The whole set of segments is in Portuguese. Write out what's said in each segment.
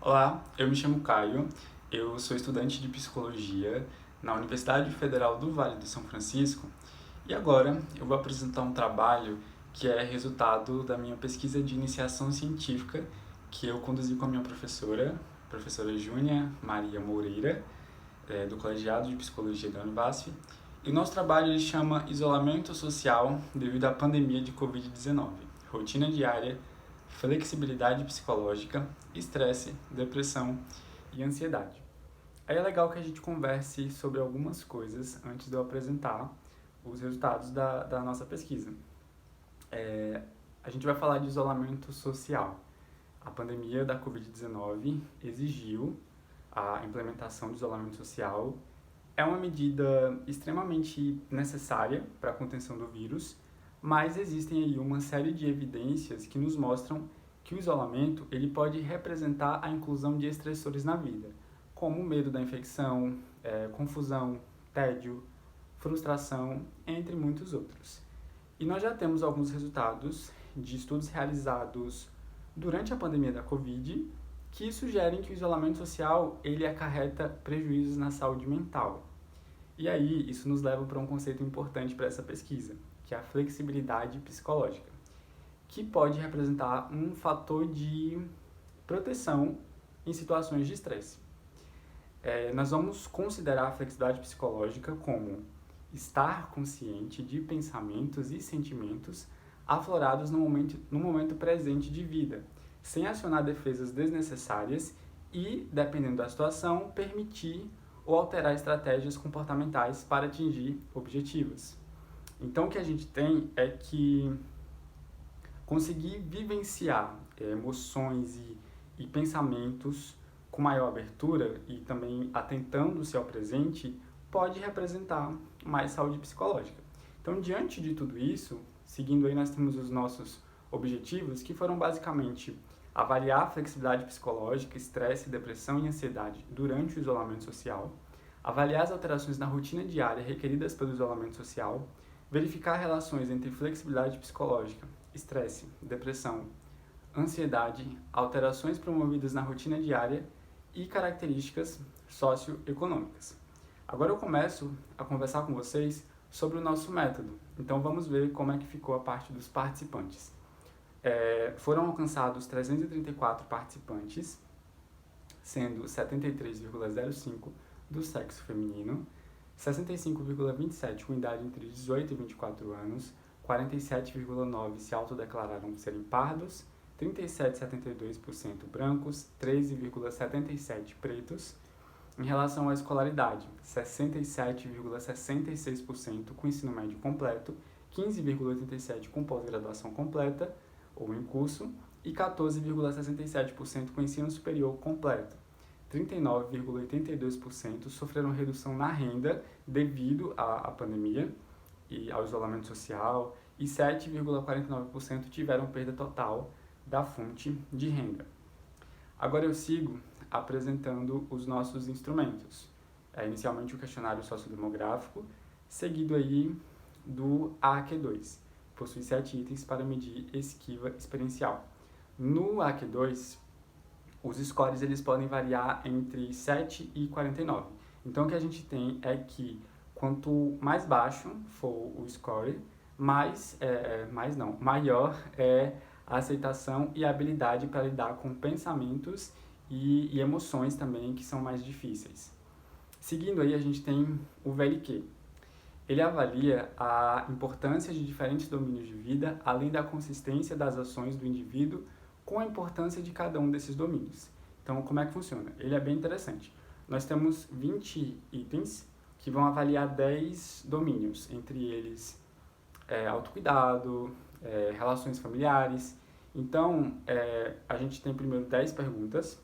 Olá, eu me chamo Caio, eu sou estudante de psicologia na Universidade Federal do Vale do São Francisco e agora eu vou apresentar um trabalho que é resultado da minha pesquisa de iniciação científica que eu conduzi com a minha professora Júnia Maria Moreira, do Colegiado de Psicologia da Univasf. E o nosso trabalho ele chama Isolamento Social devido à pandemia de Covid-19, rotina diária, flexibilidade psicológica, estresse, depressão e ansiedade. Aí é legal que a gente converse sobre algumas coisas antes de eu apresentar os resultados da nossa pesquisa. A gente vai falar de isolamento social. A pandemia da Covid-19 exigiu a implementação do isolamento social. É uma medida extremamente necessária para a contenção do vírus, mas existem aí uma série de evidências que nos mostram que o isolamento ele pode representar a inclusão de estressores na vida, como o medo da infecção, confusão, tédio, frustração, entre muitos outros. E nós já temos alguns resultados de estudos realizados durante a pandemia da Covid que sugerem que o isolamento social ele acarreta prejuízos na saúde mental. E aí, isso nos leva para um conceito importante para essa pesquisa, que é a flexibilidade psicológica, que pode representar um fator de proteção em situações de estresse. Nós vamos considerar a flexibilidade psicológica como estar consciente de pensamentos e sentimentos aflorados no momento presente de vida, sem acionar defesas desnecessárias e, dependendo da situação, permitir ou alterar estratégias comportamentais para atingir objetivos. Então, o que a gente tem é que conseguir vivenciar emoções e pensamentos com maior abertura e também atentando-se ao presente pode representar mais saúde psicológica. Então, diante de tudo isso, seguindo aí, nós temos os nossos objetivos, que foram basicamente avaliar a flexibilidade psicológica, estresse, depressão e ansiedade durante o isolamento social, avaliar as alterações na rotina diária requeridas pelo isolamento social, verificar relações entre flexibilidade psicológica, estresse, depressão, ansiedade, alterações promovidas na rotina diária e características socioeconômicas. Agora eu começo a conversar com vocês sobre o nosso método. Então vamos ver como é que ficou a parte dos participantes. Foram alcançados 334 participantes, sendo 73,05% do sexo feminino, 65,27% com idade entre 18 e 24 anos, 47,9% se autodeclararam serem pardos, 37,72% brancos, 13,77% pretos. Em relação à escolaridade, 67,66% com ensino médio completo, 15,87% com pós-graduação completa ou em curso e 14,67% com ensino superior completo. 39,82% sofreram redução na renda devido à pandemia e ao isolamento social e 7,49% tiveram perda total da fonte de renda. Agora eu sigo apresentando os nossos instrumentos. Inicialmente o questionário sociodemográfico, seguido aí do AQ2. Possui 7 itens para medir esquiva experiencial. No AQ2, os scores eles podem variar entre 7 e 49. Então o que a gente tem é que quanto mais baixo for o score, maior é a aceitação e a habilidade para lidar com pensamentos e emoções também que são mais difíceis. Seguindo aí, a gente tem o VLQ. Ele avalia a importância de diferentes domínios de vida, além da consistência das ações do indivíduo com a importância de cada um desses domínios. Então, como é que funciona? Ele é bem interessante. Nós temos 20 itens que vão avaliar 10 domínios, entre eles autocuidado, relações familiares. Então, a gente tem primeiro 10 perguntas,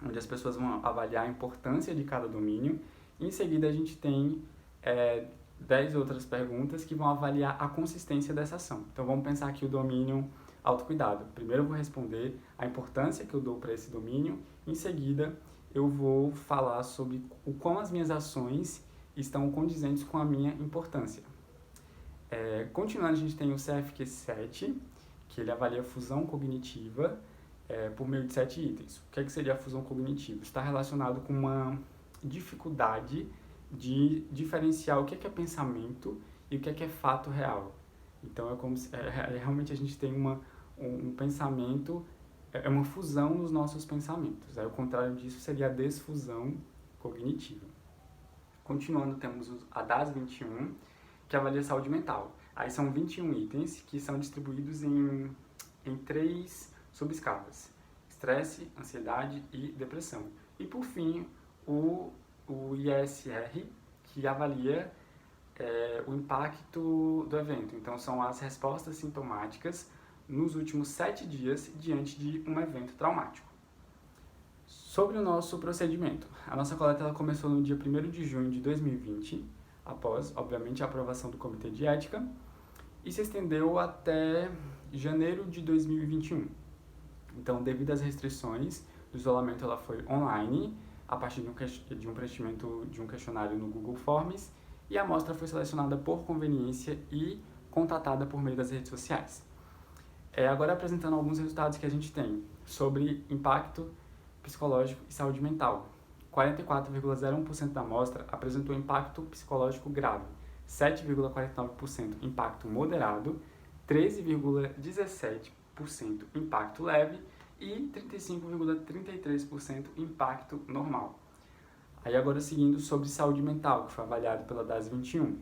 onde as pessoas vão avaliar a importância de cada domínio. Em seguida, a gente tem 10 outras perguntas que vão avaliar a consistência dessa ação. Então, vamos pensar aqui o domínio autocuidado. Primeiro eu vou responder a importância que eu dou para esse domínio. Em seguida, eu vou falar sobre o como as minhas ações estão condizentes com a minha importância. Continuando, a gente tem o CFQ7, que ele avalia a fusão cognitiva, por meio de 7 itens. O que é que seria a fusão cognitiva? Está relacionado com uma dificuldade de diferenciar o que é pensamento e o que é fato real. Então, é como se realmente a gente tem um pensamento, é uma fusão nos nossos pensamentos. Aí, o contrário disso seria a desfusão cognitiva. Continuando, temos a DAS 21, que avalia a saúde mental. Aí são 21 itens que são distribuídos em 3 subescalas: estresse, ansiedade e depressão. E, por fim, o ISR, que avalia o impacto do evento. Então, são as respostas sintomáticas nos últimos 7 dias diante de um evento traumático. Sobre o nosso procedimento, a nossa coleta ela começou no dia 1º de junho de 2020, após, obviamente, a aprovação do Comitê de Ética, e se estendeu até janeiro de 2021. Então, devido às restrições do isolamento, ela foi online, a partir de um preenchimento de um questionário no Google Forms, e a amostra foi selecionada por conveniência e contatada por meio das redes sociais. Agora apresentando alguns resultados que a gente tem sobre impacto psicológico e saúde mental. 44,01% da amostra apresentou impacto psicológico grave, 7,49% impacto moderado, 13,17% impacto leve e 35,33% impacto normal. Aí agora seguindo sobre saúde mental, que foi avaliado pela DAS 21.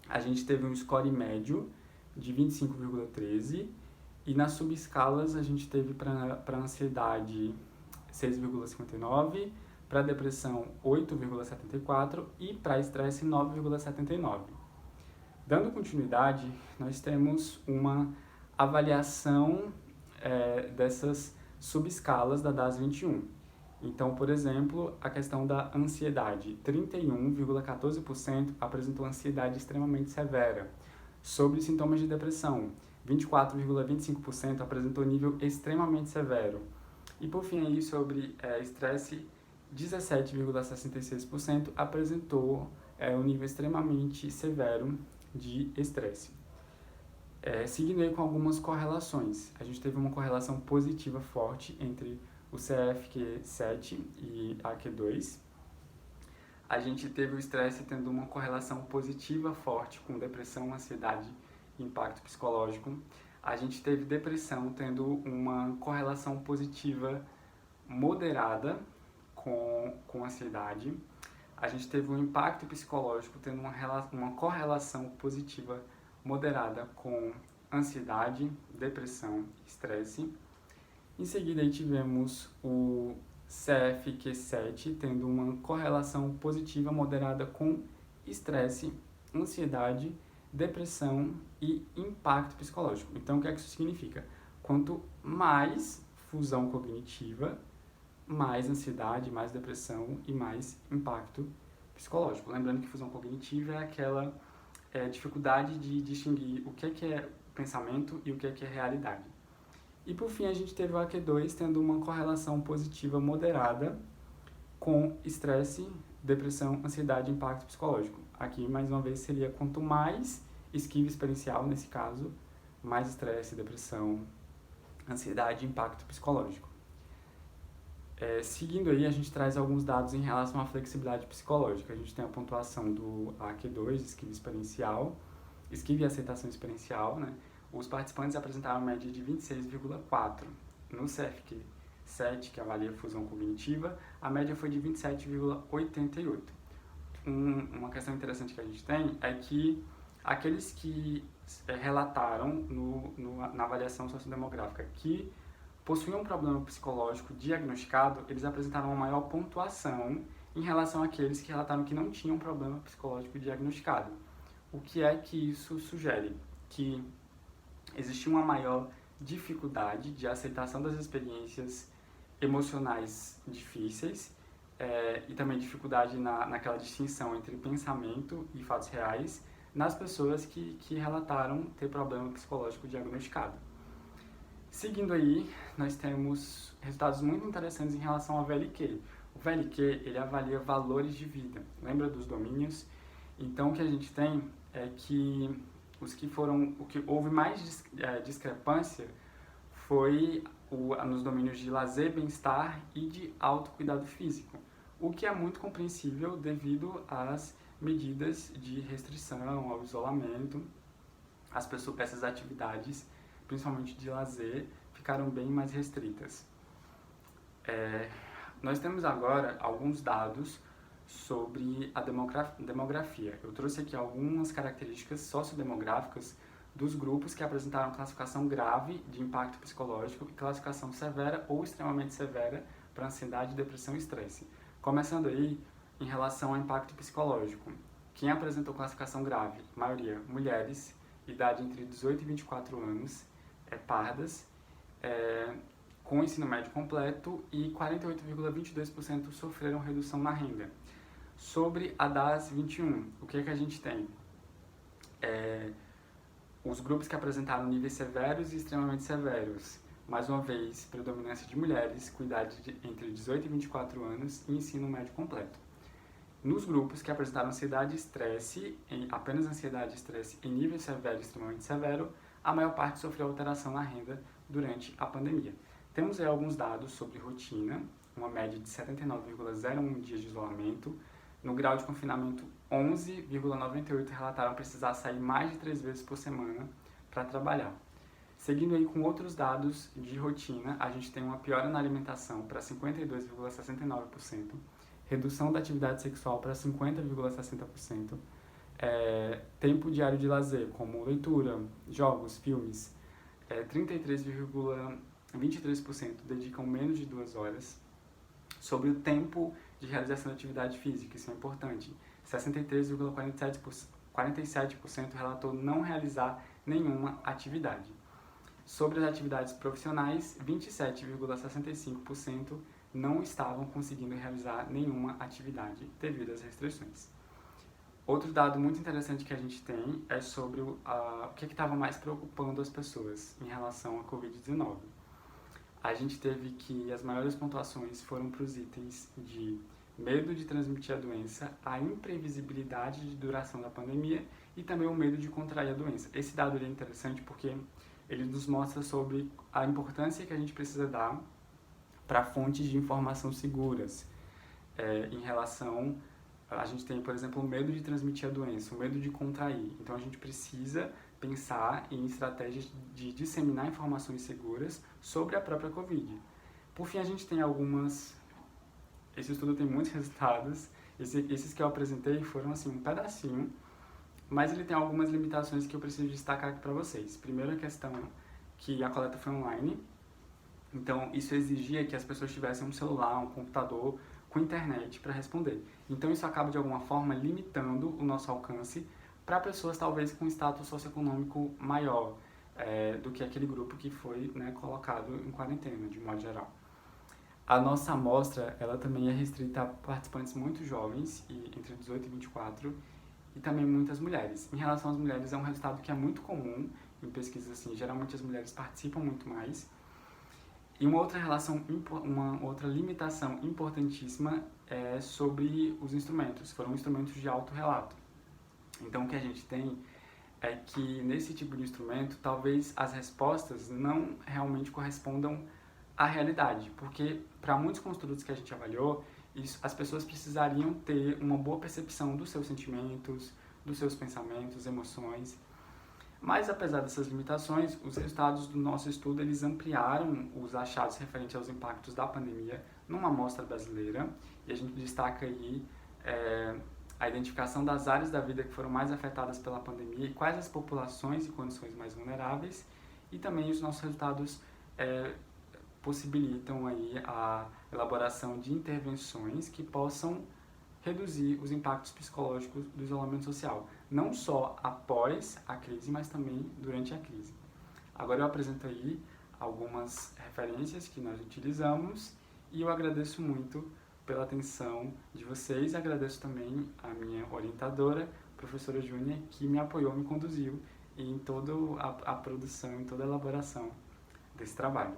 A gente teve um score médio de 25,13 e nas subescalas a gente teve para ansiedade 6,59, para depressão 8,74 e para estresse 9,79. Dando continuidade, nós temos uma avaliação dessas subescalas da DAS 21. Então, por exemplo, a questão da ansiedade, 31,14% apresentou ansiedade extremamente severa. Sobre sintomas de depressão, 24,25% apresentou nível extremamente severo. E por fim, aí, sobre estresse, 17,66% apresentou um nível extremamente severo de estresse. Seguindo aí com algumas correlações, a gente teve uma correlação positiva forte entre o CFQ7 e AQ2. A gente teve o estresse tendo uma correlação positiva forte com depressão, ansiedade e impacto psicológico. A gente teve depressão tendo uma correlação positiva moderada com ansiedade. A gente teve um impacto psicológico tendo uma correlação positiva moderada com ansiedade, depressão e estresse. Em seguida, aí tivemos o CFQ7 tendo uma correlação positiva moderada com estresse, ansiedade, depressão e impacto psicológico. Então, o que é que isso significa? Quanto mais fusão cognitiva, mais ansiedade, mais depressão e mais impacto psicológico. Lembrando que fusão cognitiva é aquela dificuldade de distinguir o que é pensamento e o que é realidade. E por fim, a gente teve o AQ2 tendo uma correlação positiva moderada com estresse, depressão, ansiedade e impacto psicológico. Aqui, mais uma vez, seria quanto mais esquiva experiencial, nesse caso, mais estresse, depressão, ansiedade e impacto psicológico. Seguindo aí, a gente traz alguns dados em relação à flexibilidade psicológica. A gente tem a pontuação do AQ2, esquiva experiencial, esquiva e aceitação experiencial, né? Os participantes apresentaram uma média de 26,4. No CFQ7, que avalia a fusão cognitiva, a média foi de 27,88. Uma questão interessante que a gente tem é que aqueles que relataram na avaliação sociodemográfica que possuíam um problema psicológico diagnosticado, eles apresentaram uma maior pontuação em relação àqueles que relataram que não tinham um problema psicológico diagnosticado. O que é que isso sugere? Que existe uma maior dificuldade de aceitação das experiências emocionais difíceis e também dificuldade naquela distinção entre pensamento e fatos reais nas pessoas que relataram ter problema psicológico diagnosticado. Seguindo aí, nós temos resultados muito interessantes em relação ao VLQ. O VLQ, ele avalia valores de vida. Lembra dos domínios? Então, o que a gente tem é que o que houve mais discrepância foi nos domínios de lazer, bem-estar e de autocuidado físico, o que é muito compreensível devido às medidas de restrição, ao isolamento. Essas atividades, principalmente de lazer, ficaram bem mais restritas. Nós temos agora alguns dados sobre a demografia. Eu trouxe aqui algumas características sociodemográficas dos grupos que apresentaram classificação grave de impacto psicológico e classificação severa ou extremamente severa para ansiedade, depressão e estresse. Começando aí em relação ao impacto psicológico. Quem apresentou classificação grave? Maioria mulheres, idade entre 18 e 24 anos, pardas, com ensino médio completo, e 48,22% sofreram redução na renda. Sobre a DAS 21, o que a gente tem? Os grupos que apresentaram níveis severos e extremamente severos. Mais uma vez, predominância de mulheres com idade entre 18 e 24 anos e ensino médio completo. Nos grupos que apresentaram ansiedade e estresse, apenas ansiedade e estresse em nível severo e extremamente severo, a maior parte sofreu alteração na renda durante a pandemia. Temos aí alguns dados sobre rotina, uma média de 79,01 dias de isolamento. No grau de confinamento, 11,98 relataram precisar sair mais de 3 vezes por semana para trabalhar. Seguindo aí com outros dados de rotina, a gente tem uma piora na alimentação para 52,69%, redução da atividade sexual para 50,60%, tempo diário de lazer, como leitura, jogos, filmes, 33,23% dedicam menos de 2 horas. Sobre o tempo de realização da atividade física, isso é importante, 63,47% relatou não realizar nenhuma atividade. Sobre as atividades profissionais, 27,65% não estavam conseguindo realizar nenhuma atividade devido às restrições. Outro dado muito interessante que a gente tem é sobre o que estava mais preocupando as pessoas em relação à Covid-19. A gente teve que as maiores pontuações foram para os itens de medo de transmitir a doença, a imprevisibilidade de duração da pandemia e também o medo de contrair a doença. Esse dado é interessante porque ele nos mostra sobre a importância que a gente precisa dar para fontes de informação seguras. Em relação, a gente tem, por exemplo, o medo de transmitir a doença, o medo de contrair. Então a gente precisa pensar em estratégias de disseminar informações seguras sobre a própria Covid. Por fim, a gente tem esse estudo tem muitos resultados. Esses que eu apresentei foram assim um pedacinho, mas ele tem algumas limitações que eu preciso destacar aqui para vocês. Primeiro, a questão que a coleta foi online, então isso exigia que as pessoas tivessem um celular, um computador com internet para responder. Então isso acaba de alguma forma limitando o nosso alcance para pessoas talvez com status socioeconômico maior do que aquele grupo que foi, colocado em quarentena, de modo geral. A nossa amostra, ela também é restrita a participantes muito jovens, entre 18 e 24, e também muitas mulheres. Em relação às mulheres, é um resultado que é muito comum em pesquisas assim, geralmente as mulheres participam muito mais. E uma outra limitação importantíssima é sobre os instrumentos, foram instrumentos de autorrelato. Então o que a gente tem é que nesse tipo de instrumento, talvez as respostas não realmente correspondam à realidade, porque para muitos construtos que a gente avaliou, as pessoas precisariam ter uma boa percepção dos seus sentimentos, dos seus pensamentos, emoções. Mas apesar dessas limitações, os resultados do nosso estudo eles ampliaram os achados referentes aos impactos da pandemia numa amostra brasileira, e a gente destaca aí a identificação das áreas da vida que foram mais afetadas pela pandemia e quais as populações e condições mais vulneráveis, e também os nossos resultados possibilitam aí a elaboração de intervenções que possam reduzir os impactos psicológicos do isolamento social, não só após a crise, mas também durante a crise. Agora eu apresento aí algumas referências que nós utilizamos e eu agradeço muito pela atenção de vocês, agradeço também a minha orientadora, professora Júnia, que me apoiou, me conduziu em toda a produção, em toda a elaboração desse trabalho.